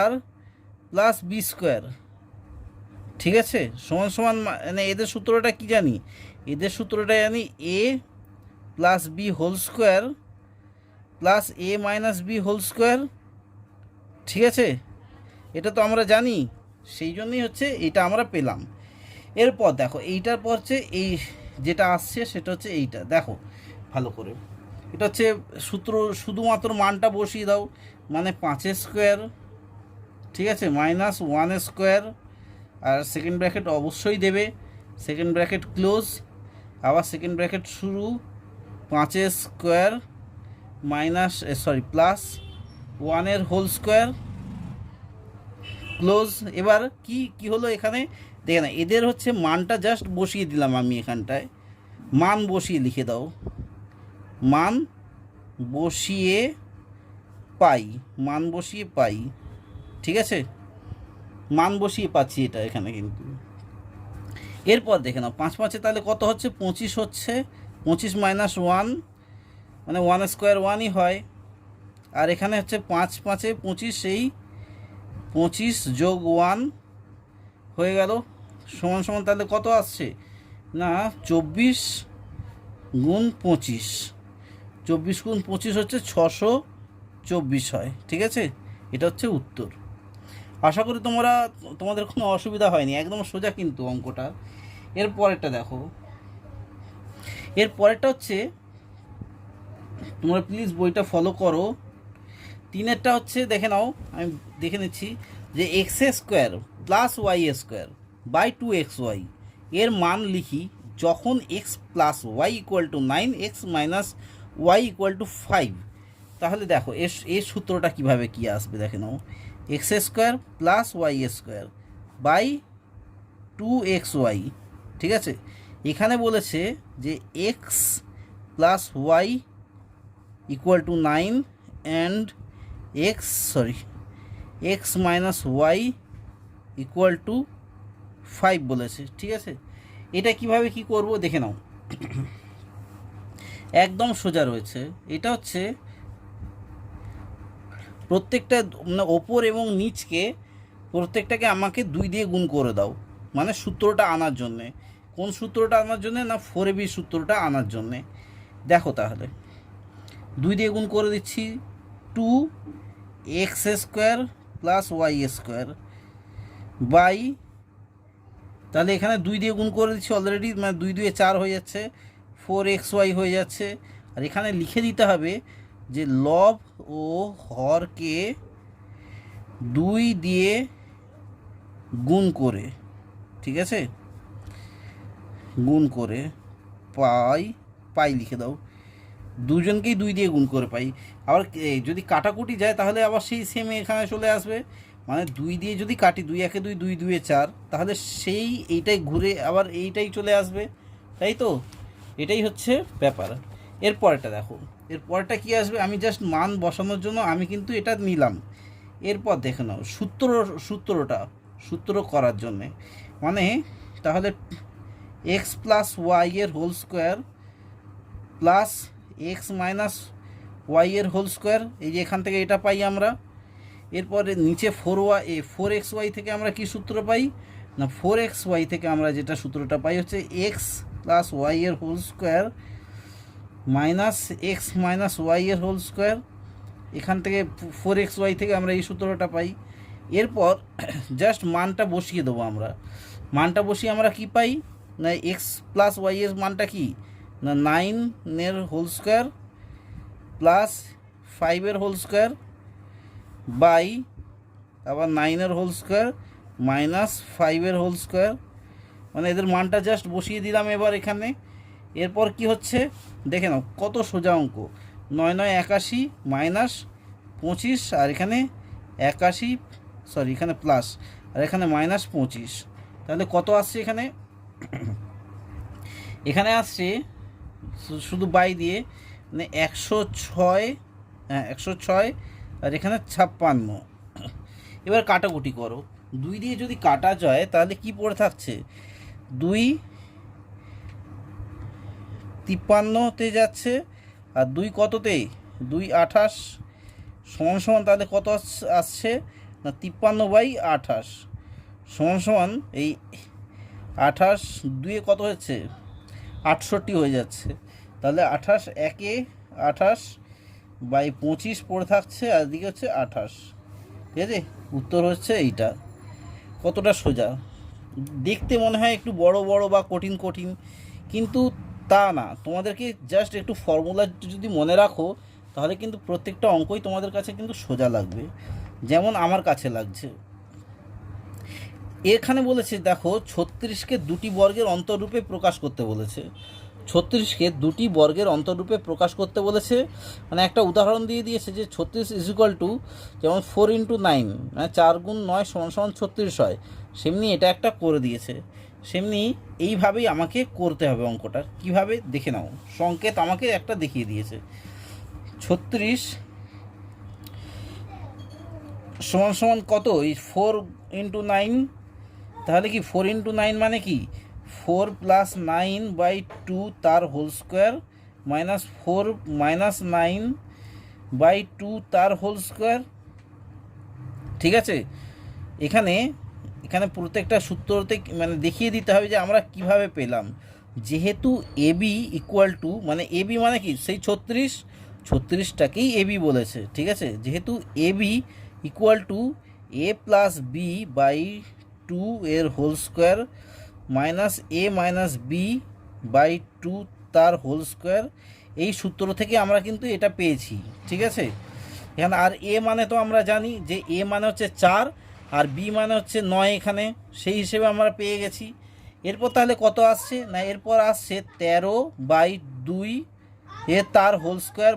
আর প্লাস b², ঠিক আছে, সমান সমান, মানে এদের সূত্রটা কি জানি, এদের সূত্রটা জানি a+b whole square plus a-b whole square, ঠিক আছে, এটা তো আমরা জানি, সেই জন্যই হচ্ছে এটা আমরা পেলাম। এরপর দেখো এইটার পর হচ্ছে এই যেটা আসছে সেটা হচ্ছে এইটা, দেখো ভালো করে, এটা হচ্ছে সূত্র, শুধুমাত্র মানটা বসিয়ে দাও, মানে 5² ঠিক আছে মাইনাস 1², আর সেকেন্ড ব্র্যাকেট অবশ্যই দেবে, সেকেন্ড ব্র্যাকেট ক্লোজ, আবার সেকেন্ড ব্র্যাকেট শুরু, 5² minus plus 1 whole square close. এবার কি হলো এখানে, দেখে না, এদের হচ্ছে মানটা জাস্ট বসিয়ে দিলাম আমি এখানটায়, মান বসিয়ে লিখে দাও, মান বসিয়ে পাই, ঠিক আছে, মান বসিয়ে পাচ্ছি এটা এখানে কিন্তু। এরপর দেখে নাও 5 তাহলে কত হচ্ছে, 25 হচ্ছে, 25 মাইনাস 1 মানে 1² 1ই হয়, আর এখানে হচ্ছে 5 5 25, সেই 25 যোগ 1 হয়ে গেল, সমান সমান তাহলে কত আসছে না 24 গুণ 25, 24 গুণ 25 হচ্ছে 624 হয়, ঠিক আছে, এটা হচ্ছে উত্তর। আশা করি তোমাদের কোনো অসুবিধা হয়নি, একদম সোজা কিন্তু অঙ্কটা। এর পরেরটা দেখো, এর পরেরটা হচ্ছে, তোমরা প্লিজ বইটা ফলো করো, 3-এরটা হচ্ছে দেখে নাও, আমি দেখে নিচ্ছি যে x² plus y² by 2xy এর মান লিখি যখন x plus y equal to 9, x minus y equal to 5, তাহলে দেখো এর সূত্রটা কীভাবে কী আসবে, দেখে নাও, x² plus y² by 2xy, ঠিক আছে, এখানে বলেছে যে x plus y equal to 9 and x minus y equal to 5 বলেছে, ঠিক আছে। এটা কিভাবে কি করব দেখে নাও, একদম সোজা রয়েছে। এটা হচ্ছে প্রত্যেকটা মানে ওপর এবং নিচকে প্রত্যেকটাকে আমাকে 2 দিয়ে গুণ করে দাও, মানে সূত্রটা আনার জন্যে। কোন সূত্রটা আনার জন্যে? না 4ab সূত্রটা আনার জন্যে। দেখো তাহলে 2 দিয়ে গুণ করে দিচ্ছি, 2x² প্লাস y² বাই, তাহলে এখানে 2 দিয়ে গুণ করে দিচ্ছি অলরেডি, মানে 2 2 4 হয়ে যাচ্ছে, 4xy হয়ে যাচ্ছে। আর এখানে লিখে দিতে হবে যে লব ও হরকে 2 দিয়ে গুণ করে, ঠিক আছে, গুণ করে পাই লিখে দাও, দুজনকেই 2 দিয়ে গুণ করে পাই। আবার যদি কাটাকুটি যায় তাহলে আবার সেই সেম এখানে চলে আসবে, মানে 2 দিয়ে যদি কাটি, 2 1 2, 2 2 4, তাহলে সেই এইটাই ঘুরে আবার এইটাই চলে আসবে, তাই তো? এটাই হচ্ছে ব্যাপার। এরপরটা দেখো, এরপরটা কি আসবে, আমি জাস্ট মান বসানোর জন্য আমি কিন্তু এটা নিলাম। এরপর দেখে নাও সূত্র করার জন্যে, মানে তাহলে x প্লাস ওয়াই এর whole square plus x minus y এর হোল স্কোয়ার, এই যে এখান থেকে এটা পাই আমরা। এরপরে নিচে 4xy থেকে আমরা কি সূত্র পাই? না 4xy থেকে আমরা যেটা সূত্রটা পাই হচ্ছে এক্স প্লাস ওয়াই এর whole square minus x minus y এর হোল স্কোয়ার। এখান থেকে 4xy থেকে আমরা এই সূত্রটা পাই। এরপর জাস্ট মানটা বসিয়ে দেবো আমরা। মানটা বসিয়ে আমরা কি পাই? না এক্স প্লাস ওয়াই এর মানটা কি? না 9 whole square plus 5 whole square by আবার 9 whole square minus 5 whole square, মানে এদের মানটা জাস্ট বসিয়ে দিলাম এবার এখানে। এরপর কি হচ্ছে দেখে নাও, কত সোজা অঙ্ক। 9 9 81 মাইনাস 25, আর এখানে 81, সরি এখানে প্লাস, আর এখানে মাইনাস 25, তাহলে কত আসছে এখানে? এখানে আসছে শুধু বাই দিয়ে, মানে 106, হ্যাঁ 106, আর এখানে 56। এবার কাটাকুটি করো, 2 দিয়ে যদি কাটা যায় তাহলে কি পড়ে থাকছে? 2 53তে যাচ্ছে, আর 2 কততে? 2 28 সমান সমান, তাহলে কত আসছে? না 53/28 সমান সমান এই 28 2 কত হচ্ছে? 68 হয়ে যাচ্ছে। তাহলে 28 1 28/25 পড়ে থাকছে, আর দিকে হচ্ছে 28, ঠিক আছে? উত্তর হচ্ছে এইটা। কতটা সোজা দেখতে মনে হয়, একটু বড় বড় বা কঠিন কঠিন, কিন্তু তা না। তোমাদেরকে জাস্ট একটু ফর্মুলা যদি মনে রাখো তাহলে কিন্তু প্রত্যেকটা অঙ্কই তোমাদের কাছে কিন্তু সোজা লাগবে, যেমন আমার কাছে লাগছে। এখানে বলেছে দেখো 36কে 2টি বর্গের অন্তররূপে প্রকাশ করতে বলেছে। 36কে 2টি বর্গের অন্তররূপে প্রকাশ করতে বলেছে, মানে একটা উদাহরণ দিয়ে দিয়েছে যে 36 ইজ ইকুয়াল টু, যেমন 4 × 9, মানে 4 × 9 = 36 হয়, সেমনি এটা একটা করে দিয়েছে। সেমনি এইভাবেই আমাকে করতে হবে অঙ্কটা। কিভাবে দেখে নাও, সংকেত আমাকে একটা দেখিয়ে দিয়েছে। 36 সমান কত? এই 4 × 9, তাহলে কি 4 × 9 মানে কি 4 + 9/2 তার হোল স্কোয়ার মাইনাস 4 - 9/2 তার হোল স্কোয়ার, ঠিক আছে? এখানে প্রত্যেকটা সূত্রতে মানে দেখিয়ে দিতে হবে যে আমরা কিভাবে পেলাম। যেহেতু এবি ইকুয়াল টু, মানে এবি মানে কি সেই 36টাকেই এবি বলেছে, ঠিক আছে? যেহেতু AB equal to a + b/2 এর whole square minus a - b/2 তার হোল স্কোয়ার, এই সূত্র থেকে আমরা কিন্তু এটা পেয়েছি, ঠিক আছে? এখানে আর এ মানে তো আমরা জানি যে এ মানে হচ্ছে 4, আর বি মানে হচ্ছে 9, এখানে সেই হিসেবে আমরা পেয়ে গেছি। এরপর তাহলে কত আসছে? না এরপর আসছে 13/2 এ তার হোল স্কোয়ার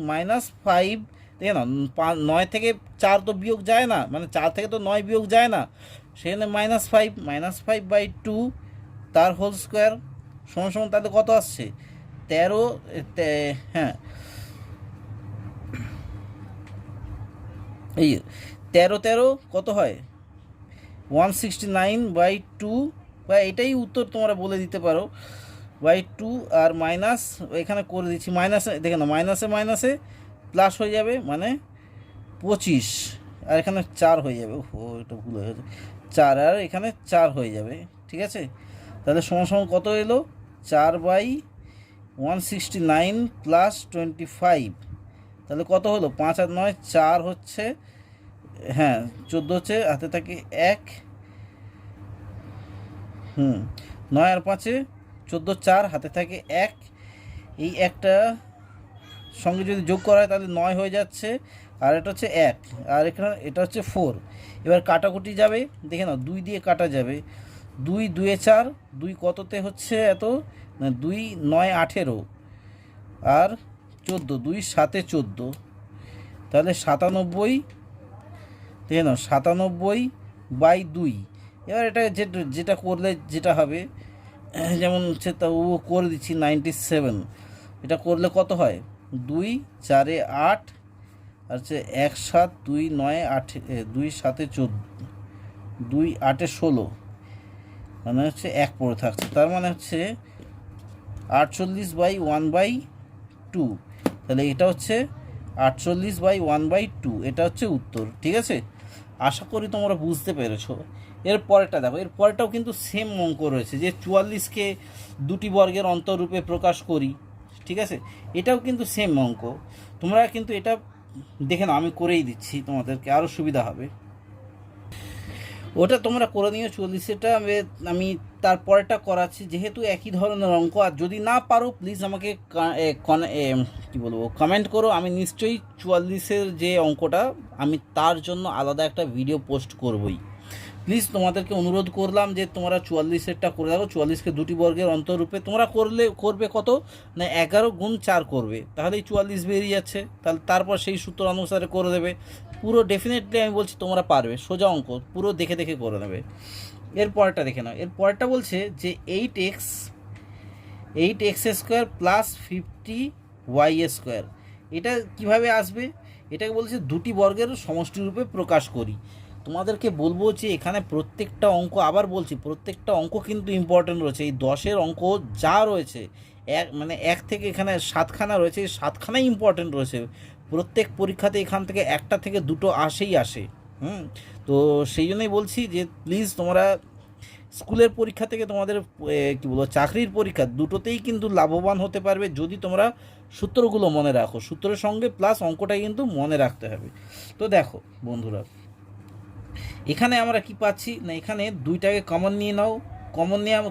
মাইনাস 5, দেখে না 9 থেকে 4 তো বিয়োগ যায় না, মানে 4 থেকে তো 9 বিয়োগ যায় না, সেখানে -5/2 তার হোল স্কোয়ার সমান তাহলে কত আসছে? 13, হ্যাঁ এই 13 কত হয়? 169/2, বা এটাই উত্তর তোমরা বলে দিতে পারো। বাই টু আর মাইনাস এখানে করে দিচ্ছি মাইনাসে, দেখে না মাইনাসে মাইনাসে প্লাস হয়ে যাবে মানে 25, আর এখানে 4 হয়ে যাবে, ও এটা ভুল হয়ে গেছে, 4 আর এখানে 4 হয়ে যাবে, ঠিক আছে। তাহলে সমান সমান কত এলো, 4/169 প্লাস 25, তাহলে কত হলো 5 আর 9 4 হচ্ছে, হ্যাঁ 14 হচ্ছে, হাতে থাকে 1, 9 আর 5 14, 4 হাতে থাকে 1, এই একটা সঙ্গে যদি যোগ করা হয় তাহলে 9 হয়ে যাচ্ছে, আর এটা হচ্ছে 1, আর এখানে এটা হচ্ছে 4। এবার কাটাকুটি যাবে, দেখে নাও 2 দিয়ে কাটা যাবে, 2 2 4, 2 কততে হচ্ছে এত না, 2 9 18 আর 14, 2 7 14, তাহলে 97, দেখে নাও 97/2। এবার এটা যেটা করলে যেটা হবে, যেমন হচ্ছে তা ও করে দিচ্ছি 97, এটা করলে কত হয়, 2 4 8 আর হচ্ছে 1 7 2 9 8 2 7 14, 2 8 16, মানে হচ্ছে 1 পড়ে থাকছে, তার মানে হচ্ছে 48/1/2, তাহলে এটা হচ্ছে 48/1/2, এটা হচ্ছে উত্তর, ঠিক আছে। আশা করি তোমরা বুঝতে পেরেছো। এর পরেরটা দেখো, এর পরেরটাও কিন্তু সেম অঙ্ক রয়েছে, যে 44কে দুটি বর্গের অন্তরূপে প্রকাশ করি, ঠিক আছে, এটাও কিন্তু সেম অঙ্ক। তোমরা কিন্তু এটা দেখে নাও, আমি করেই দিচ্ছি তোমাদেরকে, আরও সুবিধা হবে। ওটা তোমরা করে নিও 44, আমি তারপরেটা করাচ্ছি, যেহেতু একই ধরনের অঙ্ক। আর যদি না পারো প্লিজ আমাকে কী বলবো কমেন্ট করো, আমি নিশ্চয়ই 44-এর যে অঙ্কটা আমি তার জন্য আলাদা একটা ভিডিও পোস্ট করবই। প্লিজ তোমাদেরকে অনুরোধ করলাম যে তোমরা 44-এরটা করে দেখো। 44কে দুটি বর্গের অন্তরূপে তোমরা করবে কত না 11 গুণ 4 করবে, তাহলেই 44 বেরিয়ে যাচ্ছে। তারপর সেই সূত্র অনুসারে করে দেবে। পুরো ডেফিনেটলি আমি বলছি তোমরা পারবে, সোজা অঙ্ক, পুরো দেখে দেখে করে নেবে। এর পরেরটা দেখে নাও। এর পরেরটা বলছে যে 8x² প্লাস 50y², এটা কিভাবে আসবে, এটাকে বলছে দুটি বর্গের সমষ্টিরূপে প্রকাশ করি। তোমাদেরকে বলবো যে এখানে প্রত্যেকটা অঙ্ক, আবার বলছি প্রত্যেকটা অঙ্ক কিন্তু ইম্পর্টেন্ট রয়েছে। এই 10-এর অঙ্ক যা রয়েছে, মানে 1 থেকে এখানে 7খানা রয়েছে, এই 7খানাই ইম্পর্টেন্ট রয়েছে। প্রত্যেক পরীক্ষাতে এখান থেকে 1টা থেকে 2টো আসে। তো সেই জন্যই বলছি যে প্লিজ তোমরা স্কুলের পরীক্ষা থেকে তোমাদের কী বলবো চাকরির পরীক্ষা দুটোতেই কিন্তু লাভবান হতে পারবে, যদি তোমরা সূত্রগুলো মনে রাখো। সূত্রের সঙ্গে প্লাস অঙ্কটা কিন্তু মনে রাখতে হবে। তো দেখো বন্ধুরা, এখানে আমরা কি পাচ্ছি না, এখানে 2টাকে কমন নিয়ে নাও।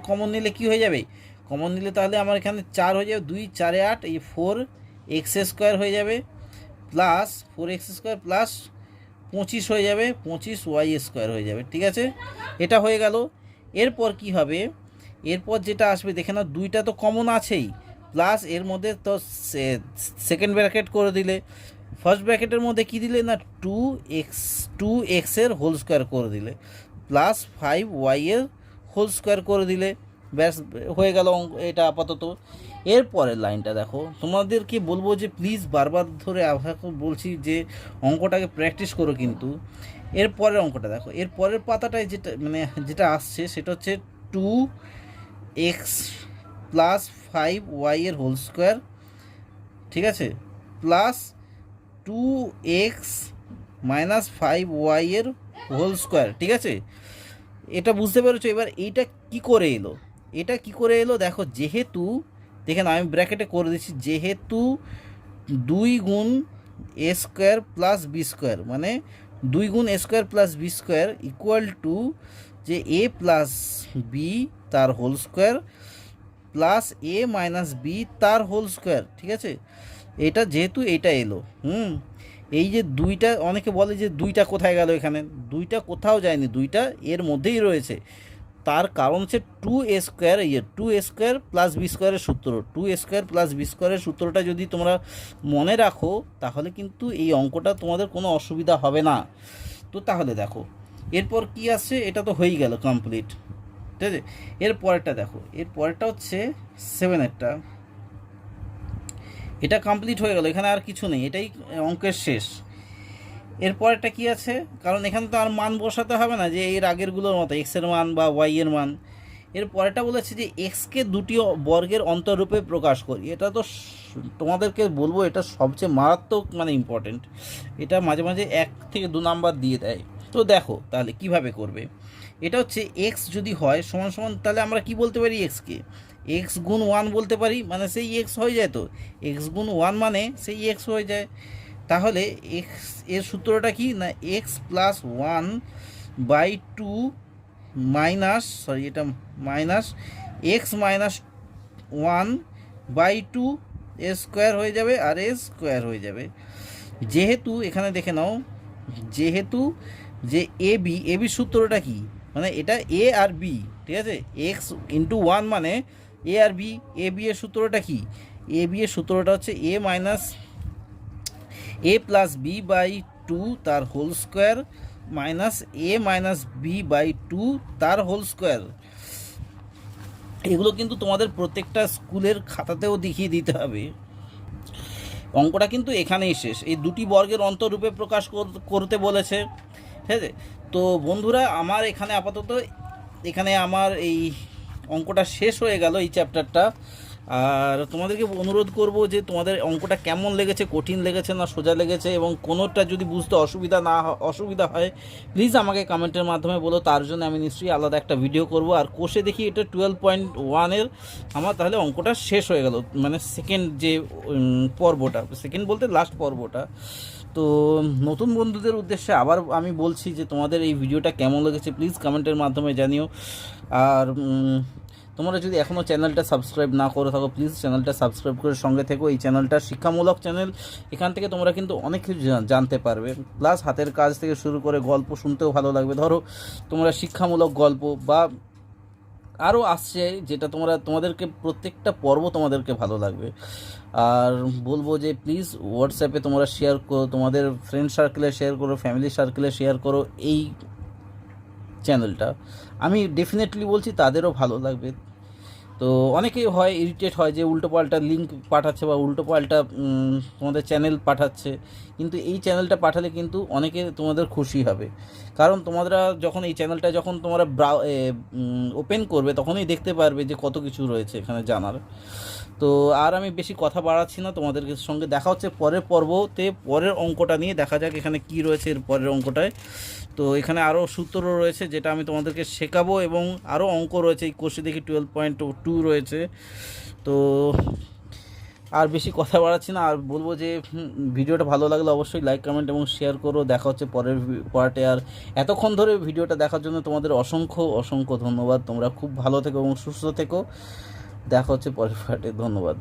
কমন নিলে কি হয়ে যাবে, কমন নিলে তাহলে আমার এখানে 4 হয়ে যাবে, 2 4 8, এই 4x² হয়ে যাবে, প্লাস 4x² প্লাস 25 হয়ে যাবে, 25y² হয়ে যাবে, ঠিক আছে। এটা হয়ে গেল। এরপর কি হবে, এরপর যেটা আসবে দেখে নাও, 2টা তো কমন আছেই, প্লাস এর মধ্যে তো সেকেন্ড ব্র্যাকেট করে দিলে, ফার্স্ট ব্র্যাকেটের মধ্যে কি দিলে না 2x হোল স্কোয়ার করে দিলে, প্লাস 5y করে দিলে, ব্যাস হয়ে গেল এটা আপাতত। এরপরের লাইনটা দেখো, তোমাদেরকে বলবো যে প্লিজ বারবার ধরে বলছি যে অঙ্কটাকে প্র্যাকটিস করো কিন্তু। এরপরের অঙ্কটা দেখো, এর পরের পাতাটায় যেটা আসছে সেটা হচ্ছে 2x প্লাস 5y², ঠিক আছে, প্লাস 2x মাইনাস 5y², ঠিক আছে। এটা বুঝতে পেরেছো। এবার এইটা কি করে এলো, দেখো, যেহেতু দেখে না আমি ব্র্যাকেটে করে দিচ্ছি, যেহেতু 2 গুণ a² প্লাস b², মানে 2 গুণ a² plus b² equal to যে a প্লাস বি তার whole square plus a minus b তার হোল স্কোয়ার, ঠিক আছে। এটা যেহেতু এটা এলো, এই যে 2টা, অনেকে বলে যে 2টা কোথায় গেল, এখানে 2টা কোথাও যায়নি, 2টা এর মধ্যেই রয়েছে। তার কারণ হচ্ছে 2a² প্লাস b² সূত্র, 2a² প্লাস b² সূত্রটা যদি তোমরা মনে রাখো তাহলে কিন্তু এই অঙ্কটা তোমাদের কোনো অসুবিধা হবে না। তো তাহলে দেখো এরপর কি আসছে, এটা তো হয়েই গেল কমপ্লিট, ঠিক আছে। এর পরেরটা দেখো, এর পরেরটা হচ্ছে 7-এরটা, এটা কমপ্লিট হয়ে গেল, এখানে আর কিছু নেই, এটাই অঙ্কের শেষ। এরপরেরটা কি আছে, কারণ এখানে তো আর মান বসাতে হবে না যে এর আগেরগুলোর মতো এক্সের মান বা ওয়াইয়ের মান। এর পরেরটা বলেছে যে এক্সকে দুটি বর্গের অন্তরূপে প্রকাশ করি। এটা তো তোমাদেরকে বলবো এটা সবচেয়ে মারাত্মক মানে ইম্পর্টেন্ট, এটা মাঝে মাঝে 1 থেকে 2 নাম্বার দিয়ে দেয়। তো দেখো তাহলে কিভাবে করবে। এটা হচ্ছে এক্স যদি হয় সমান সমান, তাহলে আমরা কি বলতে পারি এক্সকে এক্স গুণ 1 বলতে পারি, মানে সেই এক্স হয়ে যায়। তো এক্স গুণ 1 মানে সেই এক্স হয়ে যায়। তাহলে এক্স এর সূত্রটা কি না, এক্স প্লাস 1/2 মাইনাস এটা মাইনাস এক্স মাইনাস 1/2 এ স্কোয়ার হয়ে যাবে আর এ স্কোয়ার হয়ে যাবে। যেহেতু এখানে দেখে নাও, যেহেতু যে এ বি সূত্রটা কি, মানে এটা এ আর বি, ঠিক আছে, এক্স ইন্টু 1 মানে এ আর বি। এ বি এর সূত্রটা কি, এ বি এর সূত্রটা হচ্ছে এ প্লাস বি বাই 2 তার whole square minus a minus b by 2 তার হোল স্কোয়ার। এগুলো কিন্তু তোমাদের প্রত্যেকটা স্কুলের খাতাতেও দেখিয়ে দিতে হবে। অঙ্কটা কিন্তু এখানেই শেষ, এই দুটি বর্গের অন্তরূপে প্রকাশ করতে বলেছে, ঠিক আছে। তো বন্ধুরা আমার এখানে আপাতত এখানে আমার এই অঙ্কটা শেষ হয়ে গেল, এই চ্যাপ্টারটা। আর তোমাদেরকে অনুরোধ করব যে তোমাদের অঙ্কটা কেমন লেগেছে, কঠিন লেগেছে না সোজা লেগেছে, এবং কোনোটা যদি বুঝতে অসুবিধা হয় প্লিজ আমাকে কমেন্টের মাধ্যমে বলো, তার জন্য আমি নিশ্চয়ই আলাদা একটা ভিডিও করব। আর কোষে দেখি এটা 12.1-এর আমার তাহলে অঙ্কটা শেষ হয়ে গেল, মানে সেকেন্ড যে পর্বটা, সেকেন্ড বলতে লাস্ট পর্বটা। তো নতুন বন্ধুদের উদ্দেশ্যে আবার আমি বলছি যে তোমাদের এই ভিডিওটা কেমন লেগেছে প্লিজ কমেন্টের মাধ্যমে জানিও। আর তোমরা যদি এখনও চ্যানেলটা সাবস্ক্রাইব না করে থাকো প্লিজ চ্যানেলটা সাবস্ক্রাইব করে সঙ্গে থেকো। এই চ্যানেলটা শিক্ষামূলক চ্যানেল, এখান থেকে তোমরা কিন্তু অনেক কিছু জানতে পারবে, প্লাস হাতের কাজ থেকে শুরু করে গল্প শুনতেও ভালো লাগবে। ধরো তোমরা শিক্ষামূলক গল্প বা আরও আসছে যেটা তোমাদেরকে প্রত্যেকটা পর্ব তোমাদেরকে ভালো লাগবে। আর বলবো যে প্লিজ হোয়াটসঅ্যাপে তোমরা শেয়ার করো, তোমাদের ফ্রেন্ড সার্কেলে শেয়ার করো, ফ্যামিলি সার্কেলে শেয়ার করো এই চ্যানেলটা। আমি ডেফিনেটলি বলছি তাদেরও ভালো লাগবে। তো অনেকেই হয় ইরিটেট হয় যে উল্টোপাল্টা লিঙ্ক পাঠাচ্ছে বা উল্টোপাল্টা তোমাদের চ্যানেল পাঠাচ্ছে, কিন্তু এই চ্যানেলটা পাঠালে কিন্তু অনেকে তোমাদের খুশি হবে, কারণ তোমরা যখন এই চ্যানেলটা যখন তোমরা ওপেন করবে তখনই দেখতে পারবে যে কত কিছু রয়েছে এখানে জানার। তো আর আমি বেশি কথা বাড়াচ্ছি না, তোমাদের সঙ্গে দেখা হচ্ছে পরের পর্বতে, পরের অঙ্কটা নিয়ে। দেখা যাক এখানে কি রয়েছে এর পরের অঙ্কটায়। তো এখানে আরও সূত্র রয়েছে যেটা আমি তোমাদেরকে শেখাবো, এবং আরও অঙ্ক রয়েছে, এই কোর্সে দেখি 12.2 রয়েছে। তো আর বেশি কথা বাড়াচ্ছি না, আর বলবো যে ভিডিওটা ভালো লাগলে অবশ্যই লাইক কমেন্ট এবং শেয়ার করো। দেখা হচ্ছে পরের পার্টে। আর এতক্ষণ ধরে ভিডিওটা দেখার জন্য তোমাদের অসংখ্য ধন্যবাদ। তোমরা খুব ভালো থেকো এবং সুস্থ থেকো। দেখা হচ্ছে পরের পার্টে। ধন্যবাদ।